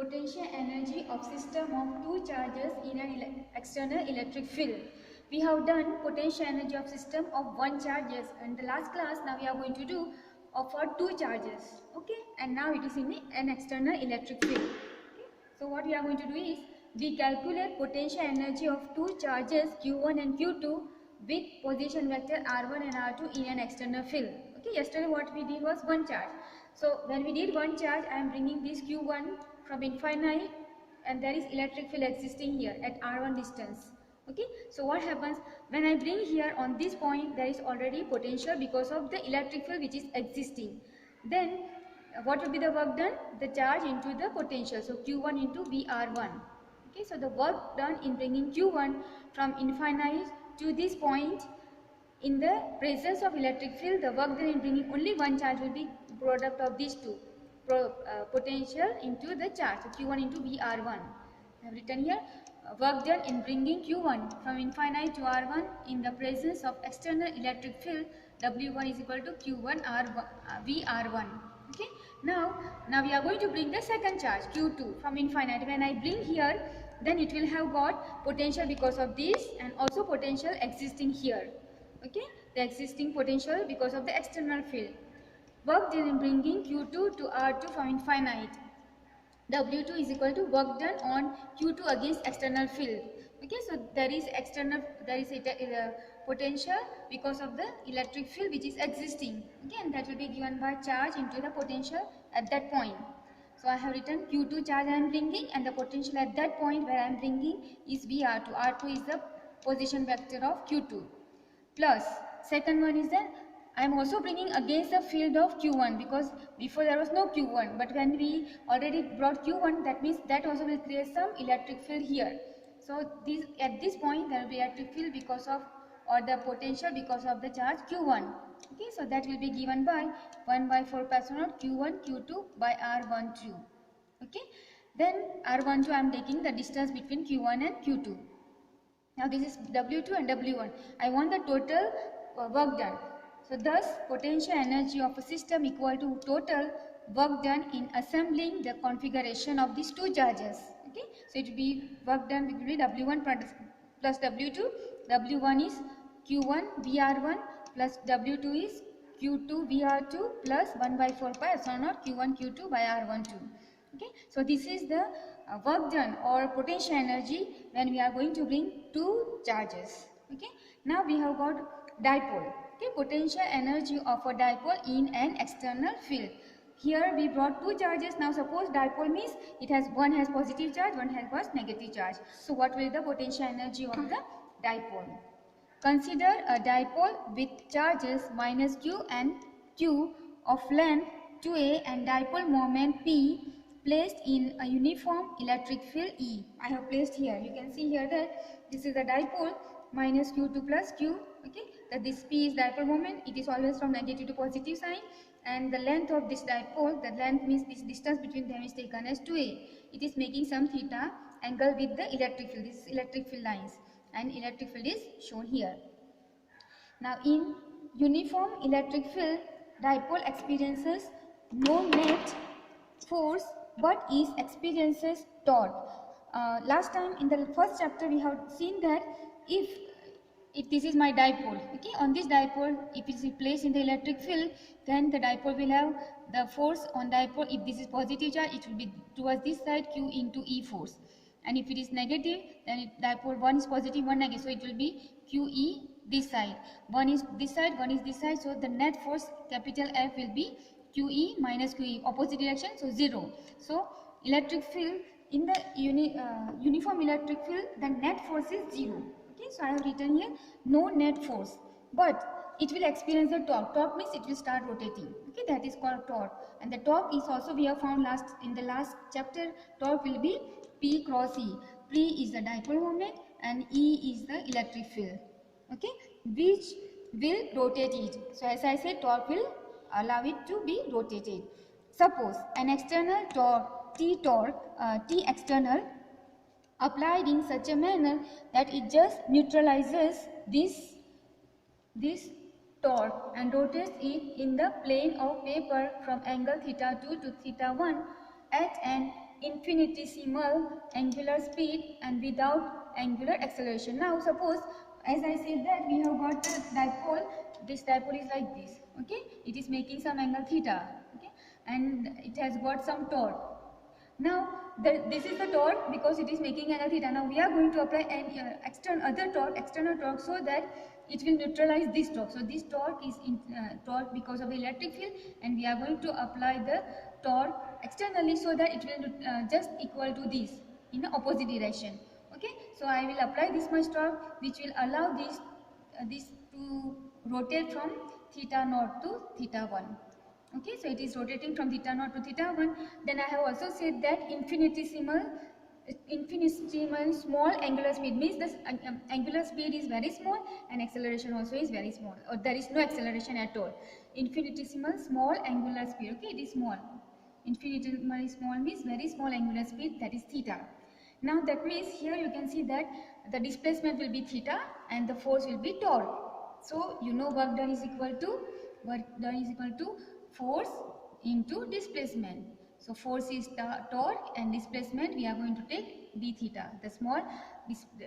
potential energy of system of two charges in an external electric field. We have done potential energy of system of one charges in the last class. Now we are going to do for two charges. Okay, and now it is in an external electric field. Okay, so what we are going to do is we calculate potential energy of two charges q1 and q2 with position vector r1 and r2 in an external field. Okay, yesterday what we did was one charge. So when we did one charge, I am bringing this q1 from infinite and there is electric field existing here at r1 distance. Okay, so what happens when I bring here on this point, there is already potential because of the electric field which is existing. Then what will be the work done? The charge into the potential, so q1 into vr1. Okay, so the work done in bringing q1 from infinite to this point, in the presence of electric field, the work done in bringing only one charge will be product of these two, potential into the charge, so q1 into vr1. I have written here work done in bringing q1 from infinite to r1 in the presence of external electric field, w1 is equal to q1 r1, vr1. Okay, now we are going to bring the second charge q2 from infinite. When I bring here, then it will have got potential because of this and also potential existing here. Okay, the existing potential because of the external field. Work done in bringing q2 to r2 from infinite, w2 is equal to work done on q2 against external field. Okay, so there is a potential because of the electric field which is existing. Okay, and that will be given by charge into the potential at that point. So I have written q2 charge I am bringing, and the potential at that point where I am bringing is vr2. r2 is the position vector of q2. Plus second one is that I am also bringing against the field of q1, because before there was no q1, but when we already brought q1, that means that also will create some electric field here. So at this point there will be electric field because of, or the potential because of the charge q1. Okay, so that will be given by 1 by 4 pi epsilon naught q1 q2 by r12. Okay, then r12 I am taking the distance between q1 and q2. Now this is W2 and W1. I want the total work done. So thus potential energy of a system equal to total work done in assembling the configuration of these two charges. Okay, so it will be work done between W1 plus W2. W1 is Q1 VR1 plus W2 is Q2 VR2 plus 1 by 4 pi epsilon naught Q1 Q2 by R12. Okay, so this is the work done or potential energy when we are going to bring two charges. Okay, now we have got dipole. Okay, potential energy of a dipole in an external field. Here we brought two charges. Now suppose dipole means it has one has positive charge, one has negative charge. So what will be the potential energy of the dipole? Consider a dipole with charges minus q and q of length 2a and dipole moment p placed in a uniform electric field E. I have placed here. You can see here that this is a dipole minus q2 plus q. Okay, that this p is dipole moment. It is always from negative to positive sign, and the length of this dipole, the length means this distance between them is taken as 2a. It is making some theta angle with the electric field. This is electric field lines, and electric field is shown here. Now in uniform electric field, dipole experiences no net force but is experiences torque. Last time in the first chapter we have seen that if this is my dipole, okay, on this dipole if it is placed in the electric field, then the dipole will have the force on dipole. If this is positive charge, it will be towards this side, q into E force, and if it is negative, then dipole one is positive, one negative, so it will be QE this side, one is this side, one is this side, so the net force capital F will be QE minus QE, opposite direction, so 0. So electric field in the uniform electric field, the net force is 0. Okay, so I have written here no net force, but it will experience the torque. Torque means it will start rotating. Okay, that is called torque, and the torque is also we have found in the last chapter. Torque will be P cross E. P is the dipole moment and E is the electric field. Okay, which will rotate it. So as I said, torque will allow it to be rotated. Suppose an external torque, T external, applied in such a manner that it just neutralizes this torque and rotates it in the plane of paper from angle theta 2 to theta 1 at an infinitesimal angular speed and without angular acceleration. Now suppose, as I said, that we have got a dipole. This dipole is like this, okay? It is making some angle theta, okay, and it has got some torque. Now this is the torque because it is making angle theta. Now we are going to apply an external torque, so that it will neutralize this torque. So this torque is torque because of the electric field, and we are going to apply the torque externally so that it will just equal to this in the opposite direction. Okay, so I will apply this much torque, which will allow this to rotate from theta naught to theta 1. Okay, so it is rotating from theta naught to theta 1. Then I have also said that infinitesimal small angular speed means this angular speed is very small and acceleration also is very small, or there is no acceleration at all. Infinitesimal small angular speed, okay, it is small. Infinitesimally small means very small angular speed, that is theta. Now that means here you can see that the displacement will be theta and the force will be torque. So you know work done is equal to force into displacement. So force is torque and displacement we are going to take d theta. The small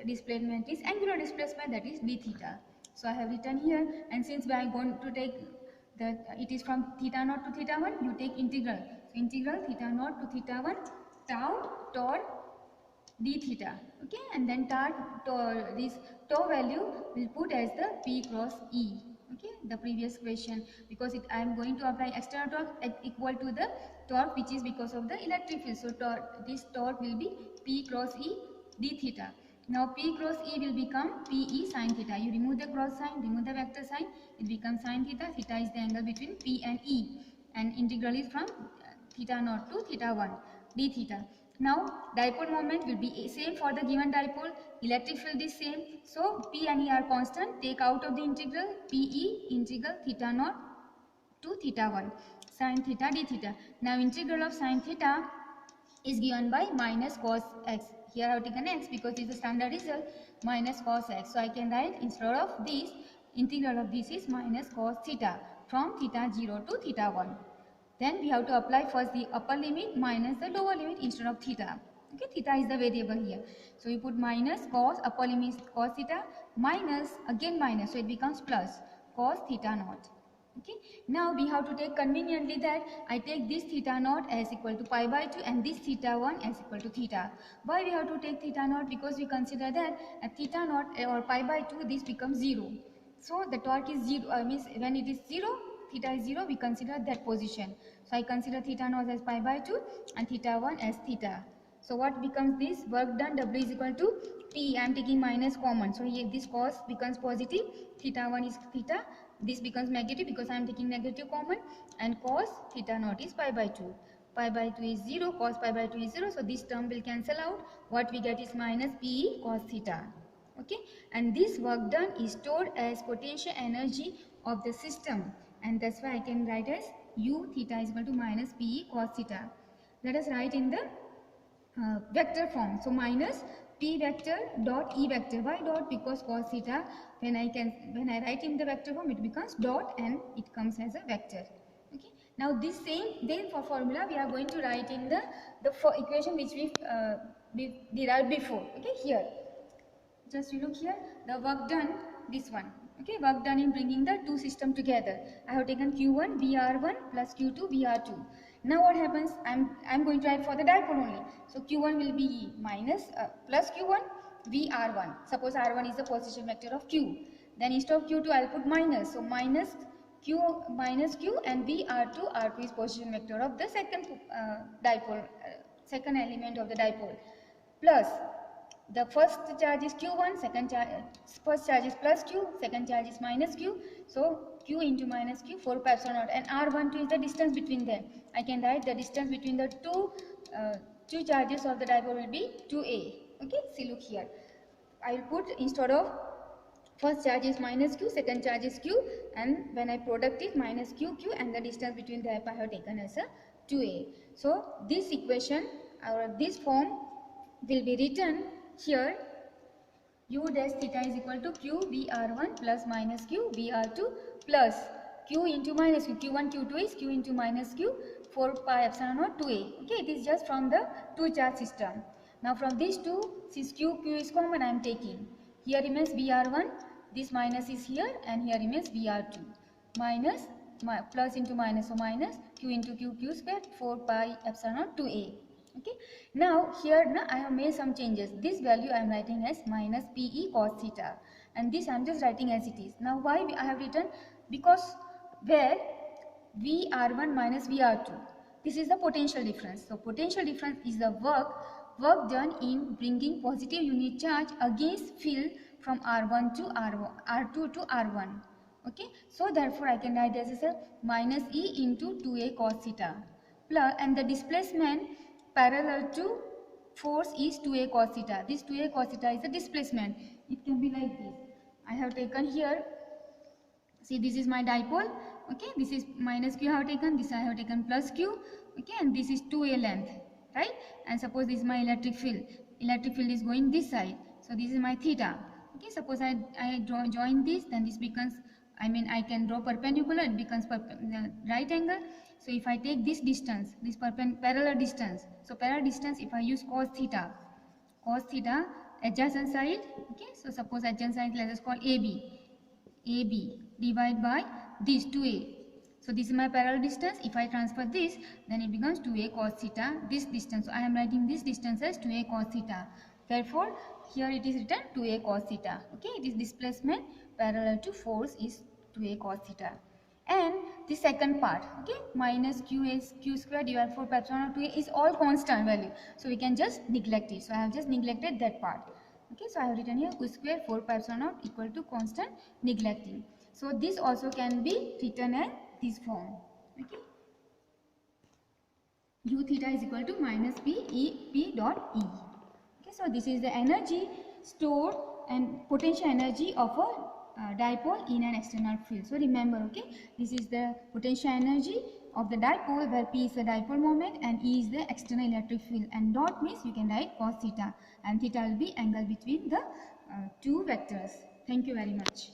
displacement is angular displacement, that is d theta. So I have written here, and since we are going to take it is from theta naught to theta 1, you take integral. So integral theta naught to theta 1 tau torque d theta, okay, and then this tau value will put as the P cross E. Okay, the previous question, because I am going to apply external torque equal to the torque which is because of the electric field. So this torque will be P cross E d theta. Now P cross E will become PE sin theta. You remove the cross sign, remove the vector sign, it becomes sin theta. Theta is the angle between P and E, and integral is from theta naught to theta 1 d theta. Now dipole moment will be same for the given dipole, electric field is same, so P and E are constant. Take out of the integral, PE integral theta naught to theta 1 sin theta d theta. Now integral of sin theta is given by minus cos x. Here I have taken x because it is the standard result, minus cos x. So I can write, instead of this, integral of this is minus cos theta from theta 0 to theta 1. Then we have to apply first the upper limit minus the lower limit instead of theta. Okay, theta is the variable here. So we put minus cos, upper limit is cos theta, minus, again minus, so it becomes plus cos theta naught. Okay, now we have to take conveniently that I take this theta naught as equal to pi by 2 and this theta 1 as equal to theta. Why we have to take theta naught? Because we consider that at theta naught or pi by 2 this becomes 0. So the torque is 0, means when it is 0, theta is 0, we consider that position. So I consider theta naught as pi by 2 and theta 1 as theta. So what becomes this? Work done W is equal to P. I am taking minus common. So here this cos becomes positive. Theta 1 is theta. This becomes negative because I am taking negative common. And cos theta naught is pi by 2. Pi by 2 is 0. Cos pi by 2 is 0. So this term will cancel out. What we get is minus P cos theta. Okay. And this work done is stored as potential energy of the system. And that's why I can write as U theta is equal to minus P cos theta. Let us write in the vector form. So minus P vector dot E vector. Why dot? Because cos theta, when I write in the vector form, it becomes dot and it comes as a vector. Okay. Now this same then for formula we are going to write in the equation which we derived before. Okay, here. Just you look here, the work done, this one. Okay, work done in bringing the two systems together. I have taken Q1 VR1 plus Q2 VR2. Now what happens? I'm going to write for the dipole only. So Q1 will be minus plus Q1 VR1. Suppose R1 is the position vector of Q. Then instead of Q2 I'll put minus. So minus Q and VR2. R2 is position vector of the second dipole, second element of the dipole. Plus the first charge is Q1, first charge is plus Q, second charge is minus Q. So Q into minus Q, 4 pi epsilon naught, and R12 is the distance between them. I can write the distance between the two charges of the dipole will be 2a. Okay, see look here. I will put, instead of first charge is minus Q, second charge is Q, and when I product it minus Q, and the distance between them I have taken as a 2a. So this equation or this form will be written here. U dash theta is equal to Q VR1 plus minus Q VR2 plus Q into minus Q. Q1 Q2 is Q into minus Q 4 pi epsilon naught 2a. Okay, it is just from the two charge system. Now from these two, since q is common, I am taking. Here remains Vr1, this minus is here, and here remains Vr2. Minus, plus into minus, so minus q into q square 4 pi epsilon naught 2a. Okay, now here now I have made some changes. This value I am writing as minus pe cos theta, and this I am just writing as it is. Now why I have written? Because where Vr1 minus Vr2, this is the potential difference. So potential difference is the work done in bringing positive unit charge against field from R1 to R2 to R1. Okay, so therefore I can write this as a minus E into 2a cos theta plus, and the displacement parallel to force is 2a cos theta. This 2a cos theta is the displacement. It can be like this. I have taken here, see, this is my dipole. Okay, this is minus q I have taken, this I have taken plus q. Okay, and this is 2a length, right? And suppose this is my electric field. Electric field is going this side, so this is my theta. Okay, suppose I join this, then this becomes, I can draw perpendicular, it becomes right angle. So if I take this distance, this parallel distance, so parallel distance, if I use cos theta, adjacent side. Okay, so suppose adjacent side, let us call AB divided by this 2a. So this is my parallel distance. If I transfer this, then it becomes 2a cos theta, this distance. So I am writing this distance as 2a cos theta. Therefore, here it is written 2a cos theta. Okay, it is displacement parallel to force is 2a cos theta. And the second part, okay, minus q square divided 4 pi epsilon naught 2a is all constant value. So we can just neglect it. So I have just neglected that part. Okay, so I have written here q square 4 pi epsilon naught equal to constant, neglecting. So this also can be written as this form. Okay, u theta is equal to minus p dot e. Okay, so this is the energy stored and potential energy of a dipole in an external field. So remember, okay, this is the potential energy of the dipole, where P is the dipole moment and E is the external electric field, and dot means you can write cos theta, and theta will be angle between the two vectors. Thank you very much.